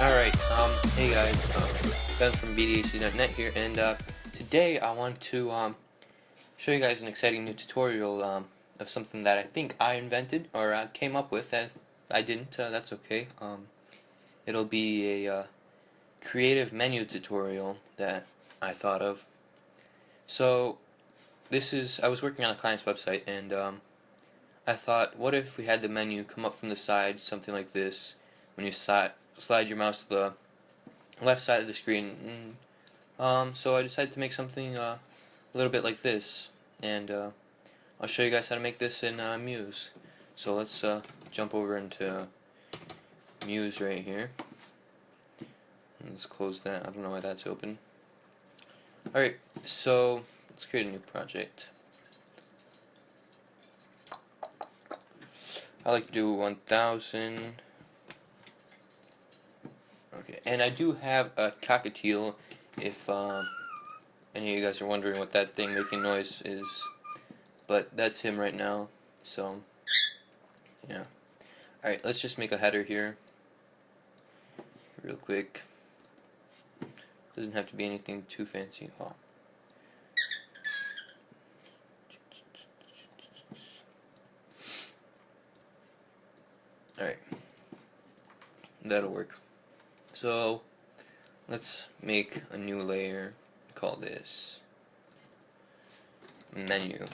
Alright, hey guys, Ben from BDHD.net here, and today I want to show you guys an exciting new tutorial of something that I think I invented, or came up with. I didn't, that's okay. It'll be a creative menu tutorial that I thought of. So, I was working on a client's website, and I thought, what if we had the menu come up from the side, something like this, when you slide your mouse to the left side of the screen. So I decided to make something a little bit like this, and I'll show you guys how to make this in Muse. So let's jump over into Muse right here. Let's close that. I don't know why that's open. Alright, so let's create a new project. I like to do 1000. Okay, and I do have a cockatiel, if any of you guys are wondering what that thing making noise is, but that's him right now, so, yeah. Alright, let's just make a header here, real quick. Doesn't have to be anything too fancy. Oh. Alright, that'll work. So, let's make a new layer, call this menu.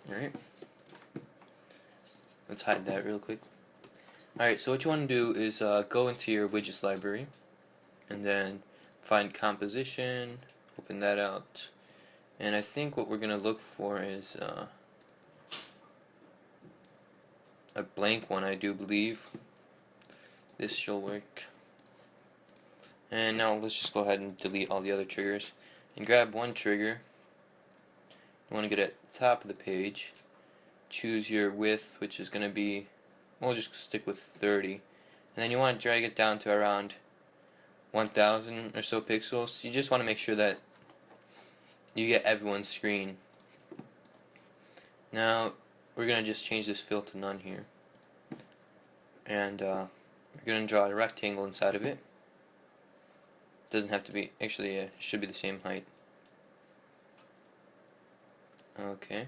Alright, let's hide that real quick. Alright, so what you want to do is go into your widgets library, and then find composition, open that out, and I think what we're going to look for is a blank one, I do believe. This shall work. And now let's just go ahead and delete all the other triggers and grab one trigger. You want to get at the top of the page, choose your width, which is going to be, we'll just stick with 30, and then you want to drag it down to around 1000 or so pixels. You just want to make sure that you get everyone's screen. Now we're going to just change this fill to none here, and we're going to draw a rectangle inside of it. Doesn't have to be, actually it should be the same height. Okay.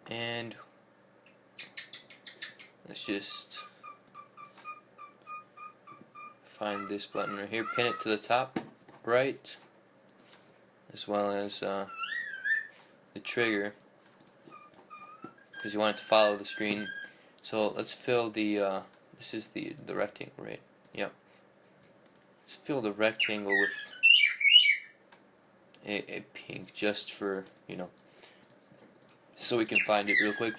And let's just find this button right here, pin it to the top right, as well as the trigger, because you want it to follow the screen. So let's fill the this is the rectangle, right? Yep. Let's fill the rectangle with a pink, just for, you know, so we can find it real quick.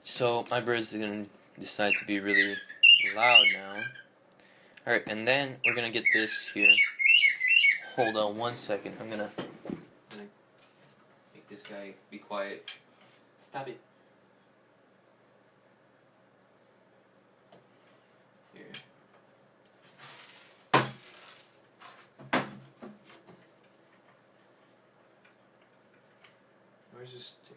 So my birds are gonna decide to be really loud now. Alright, and then we're gonna get this here. Hold on one second. I'm gonna make this guy be quiet. Stop it. Here. Where's this stick?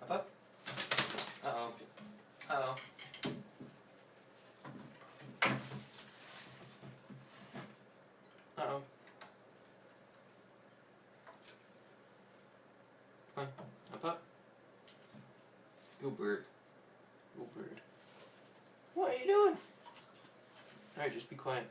Up, up. Uh-oh. Uh-oh. Uh-oh. Come on. Up, up. Good bird. Good bird. What are you doing? Alright, just be quiet.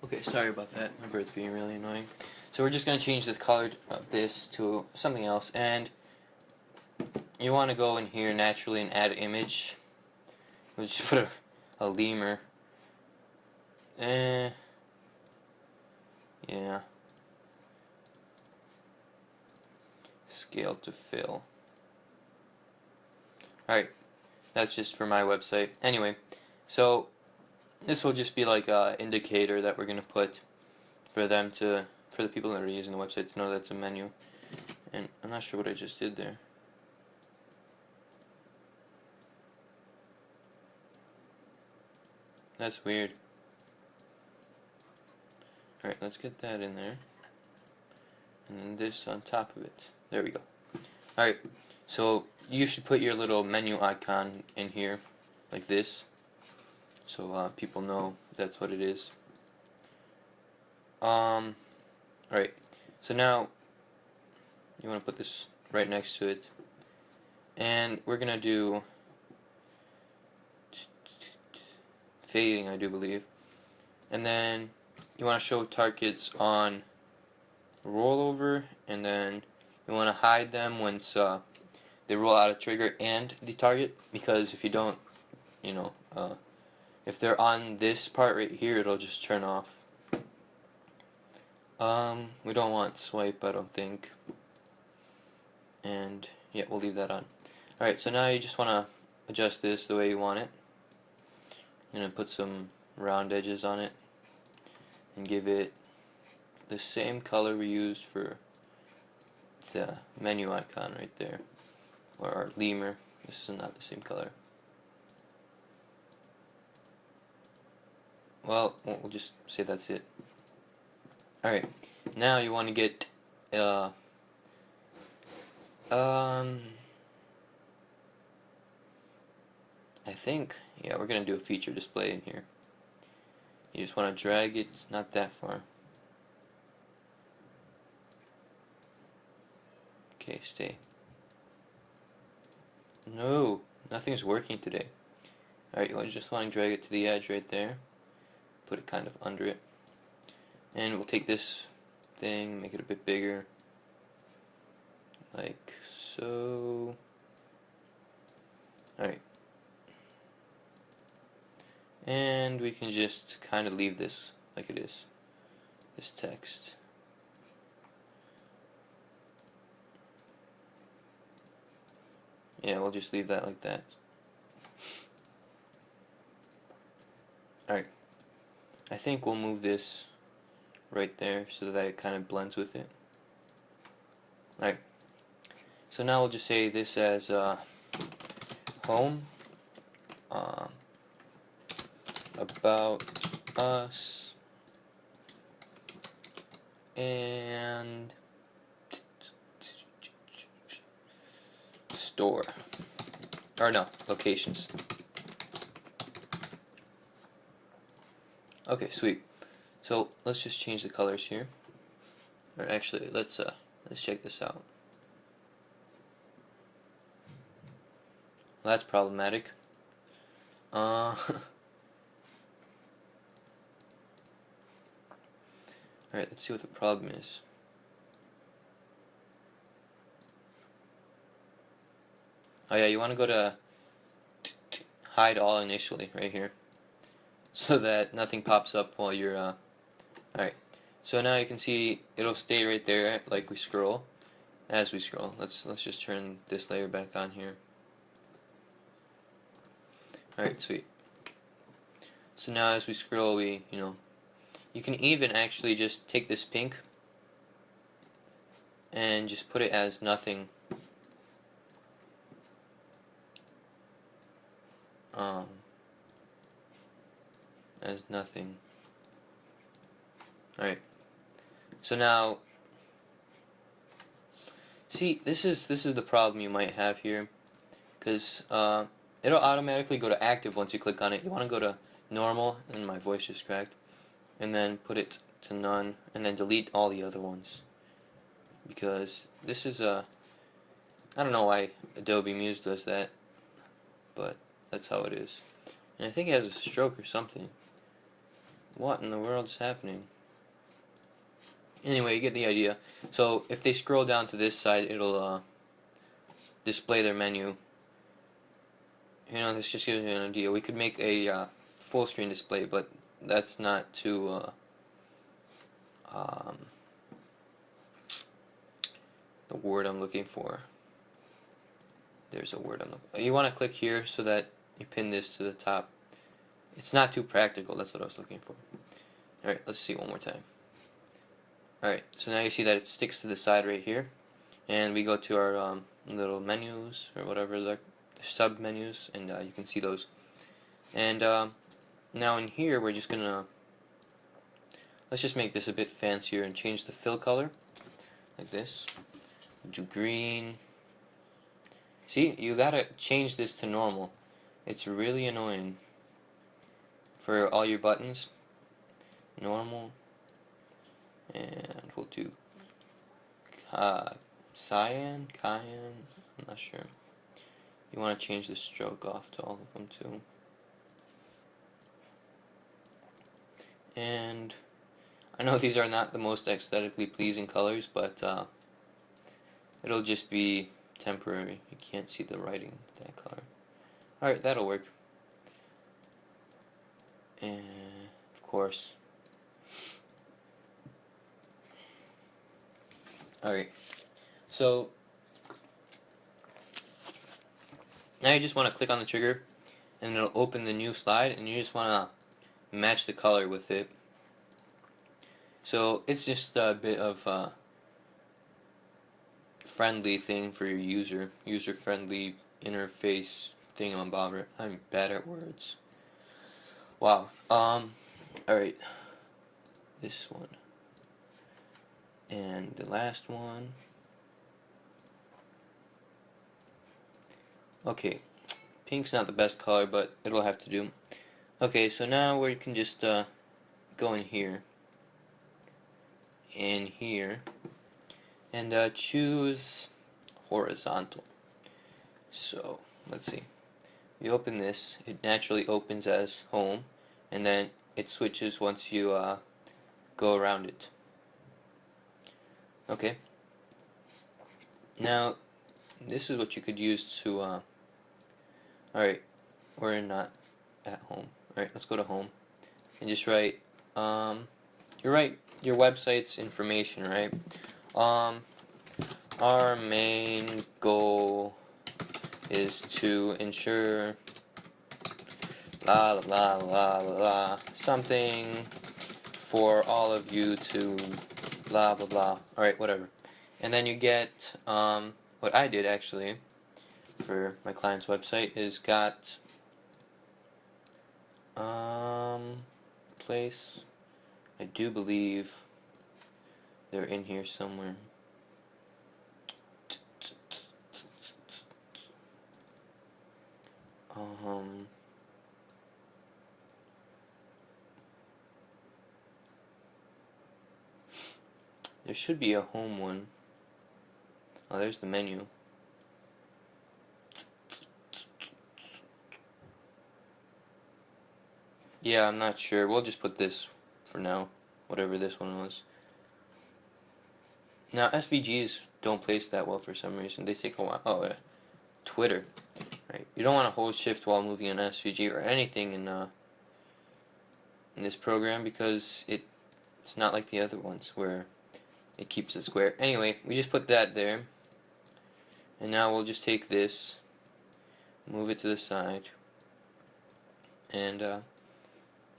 Okay, sorry about that. My bird's being really annoying. So we're just going to change the color of this to something else, and you want to go in here naturally and add image. We'll just put a lemur. Yeah. Scale to fill. Alright, that's just for my website. Anyway, so this will just be like an indicator that we're going to put for them to for the people that are using the website to know that's a menu. And I'm not sure what I just did there. That's weird. Alright, let's get that in there. And then this on top of it. There we go. Alright, so you should put your little menu icon in here, like this, so people know that's what it is. Alright, so now you want to put this right next to it, and we're gonna do fading, I do believe, and then you want to show targets on rollover, and then you want to hide them once they roll out a trigger and the target, because if you don't, you know, if they're on this part right here, it'll just turn off. We don't want swipe, I don't think. And yeah, we'll leave that on. Alright, so now you just want to adjust this the way you want it. I'm going to put some round edges on it and give it the same color we used for the menu icon right there, or our lemur. This is not the same color. Well, we'll just say that's it. Alright, now you want to get I think, yeah, we're gonna do a feature display in here. You just want to drag it not that far. Okay, stay. No, nothing's working today. Alright, you just want to drag it to the edge right there. Put it kind of under it. And we'll take this thing, make it a bit bigger. Like so. Alright. And we can just kind of leave this like it is. This text. Yeah, we'll just leave that like that. Alright. I think we'll move this right there so that it kind of blends with it. Alright. So now we'll just say this as home, about us, and store. Or no, locations. Okay, sweet. So let's just change the colors here. Or actually, let's check this out. Well, that's problematic. Alright, let's see what the problem is. Oh yeah, you want to go to hide all initially right here, so that nothing pops up while you're alright, so now you can see it'll stay right there like we scroll. As we scroll, let's just turn this layer back on here. Alright, sweet. So now as we scroll, you can even actually just take this pink and just put it as nothing. As nothing. Alright. So now, see, this is the problem you might have here, because it'll automatically go to active once you click on it. You want to go to normal, and my voice just cracked, and then put it to none, and then delete all the other ones, because this is I don't know why Adobe Muse does that, but that's how it is. And I think it has a stroke or something. What in the world is happening? Anyway, you get the idea. So if they scroll down to this side, it'll display their menu. This just gives you an idea. We could make a full screen display, but that's not too the word I'm looking for. There's a word I'm looking for. You want to click here so that you pin this to the top. It's not too practical, that's what I was looking for. Alright, let's see one more time. Alright, so now you see that it sticks to the side right here, and we go to our little menus or whatever, the sub menus, and you can see those. And now in here we're just gonna, let's just make this a bit fancier and change the fill color like this. Do green. See, you gotta change this to normal. It's really annoying for all your buttons. Normal, and we'll do cyan, I'm not sure. You want to change the stroke off to all of them too. And I know these are not the most aesthetically pleasing colors, but it'll just be temporary. You can't see the writing that color. Alright, that'll work. And of course. Alright, so now you just want to click on the trigger and it'll open the new slide, and you just want to match the color with it. So it's just a bit of a friendly thing for your user-friendly interface thingamabobber. I'm bad at words. Wow. Alright, this one. And the last one. Okay, pink's not the best color, but it'll have to do. Okay, so now we can just go in here, and choose horizontal. So let's see. You open this, it naturally opens as home, and then it switches once you go around it. Okay. Now, this is what you could use to, alright, we're not at home. Alright, let's go to home, and just write, you write your website's information, right? Our main goal is to ensure la la la la la something for all of you to blah blah blah. Alright, whatever. And then you get what I did actually for my client's website is got place. I do believe they're in here somewhere. There should be a home one. Oh, there's the menu. Yeah, I'm not sure. We'll just put this for now, whatever this one was. Now, SVGs don't place that well for some reason. They take a while. Oh, yeah. Twitter. Right. You don't want to hold shift while moving an SVG or anything in this program, because it's not like the other ones where it keeps it square. Anyway, we just put that there. And now we'll just take this, move it to the side, and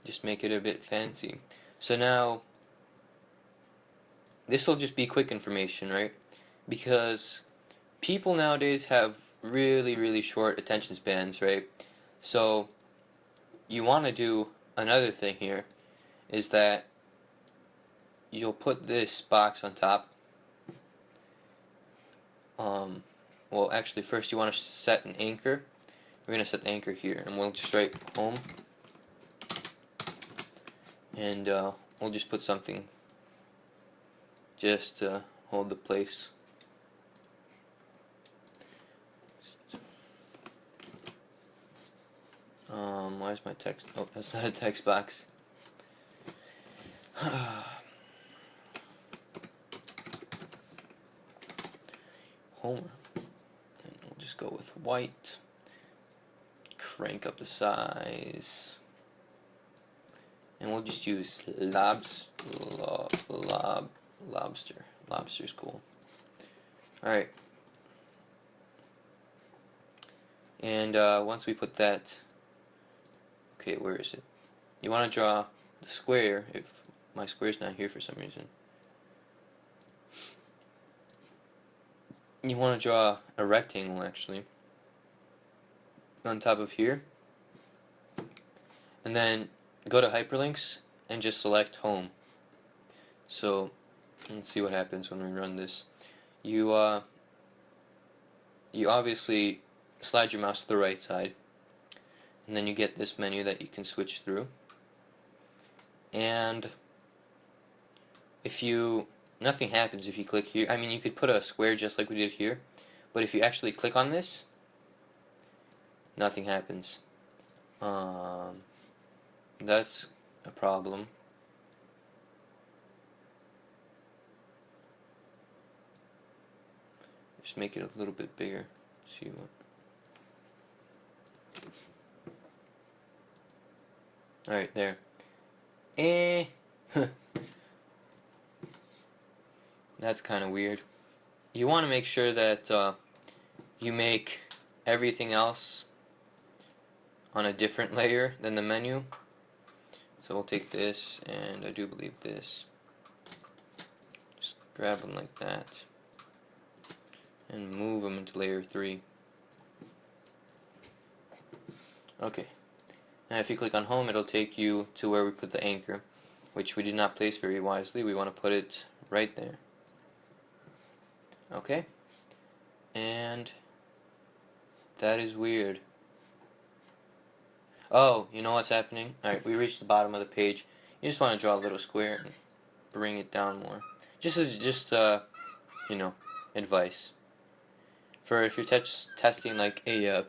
just make it a bit fancy. So now, this will just be quick information, right? Because people nowadays have really short attention spans, right? So you want to do another thing here, is that you'll put this box on top. Well, actually, first you want to set an anchor. We're going to set the anchor here, and we'll just write home. And we'll just put something just to hold the place. Where's my text? Oh, that's not a text box. Homer. And we'll just go with white. Crank up the size. And we'll just use lobster. Lobster's cool. Alright. And once we put that, okay, where is it? You want to draw the square, if my square's not here for some reason. you want to draw a rectangle actually on top of here, and then go to hyperlinks and just select home. So let's see what happens when we run this. You obviously slide your mouse to the right side, and then you get this menu that you can switch through. And nothing happens if you click here. I mean, you could put a square just like we did here, but if you actually click on this, nothing happens. That's a problem. Just make it a little bit bigger. See what? Alright, there. That's kind of weird. You want to make sure that you make everything else on a different layer than the menu. So we'll take this, and I do believe this. Just grab them like that, and move them into layer 3. Okay. Now if you click on home, it'll take you to where we put the anchor, which we did not place very wisely. We want to put it right there. Okay. And that is weird. Oh, you know what's happening? Alright, we reached the bottom of the page. You just want to draw a little square and bring it down more. Just you know, advice. For if you're testing like a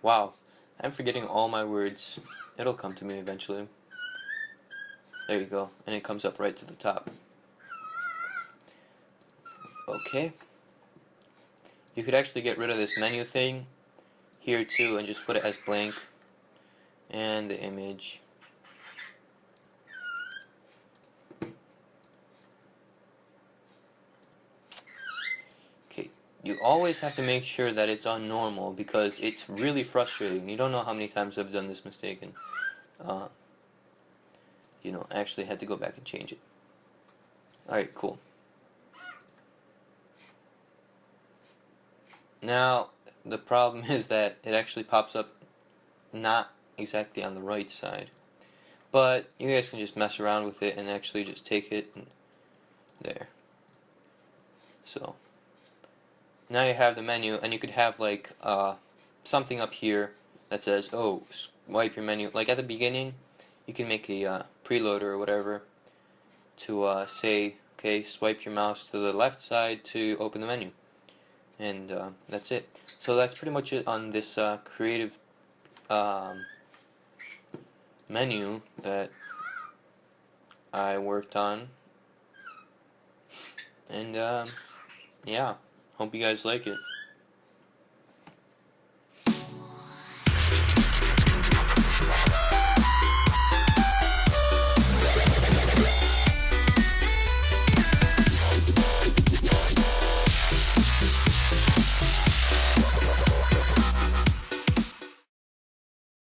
wow, I'm forgetting all my words. It'll come to me eventually. There you go, and it comes up right to the top. Okay. You could actually get rid of this menu thing here too and just put it as blank, and the image. Okay, you always have to make sure that it's on normal because it's really frustrating. You don't know how many times I've done this mistake and you know, actually had to go back and change it. Alright, cool. Now the problem is that it actually pops up not exactly on the right side, but you guys can just mess around with it and actually just take it and there. So now you have the menu, and you could have like something up here that says, oh, swipe your menu. Like at the beginning you can make a preloader or whatever to say, okay, swipe your mouse to the left side to open the menu. And that's it. So that's pretty much it on this creative menu that I worked on. And yeah, hope you guys like it.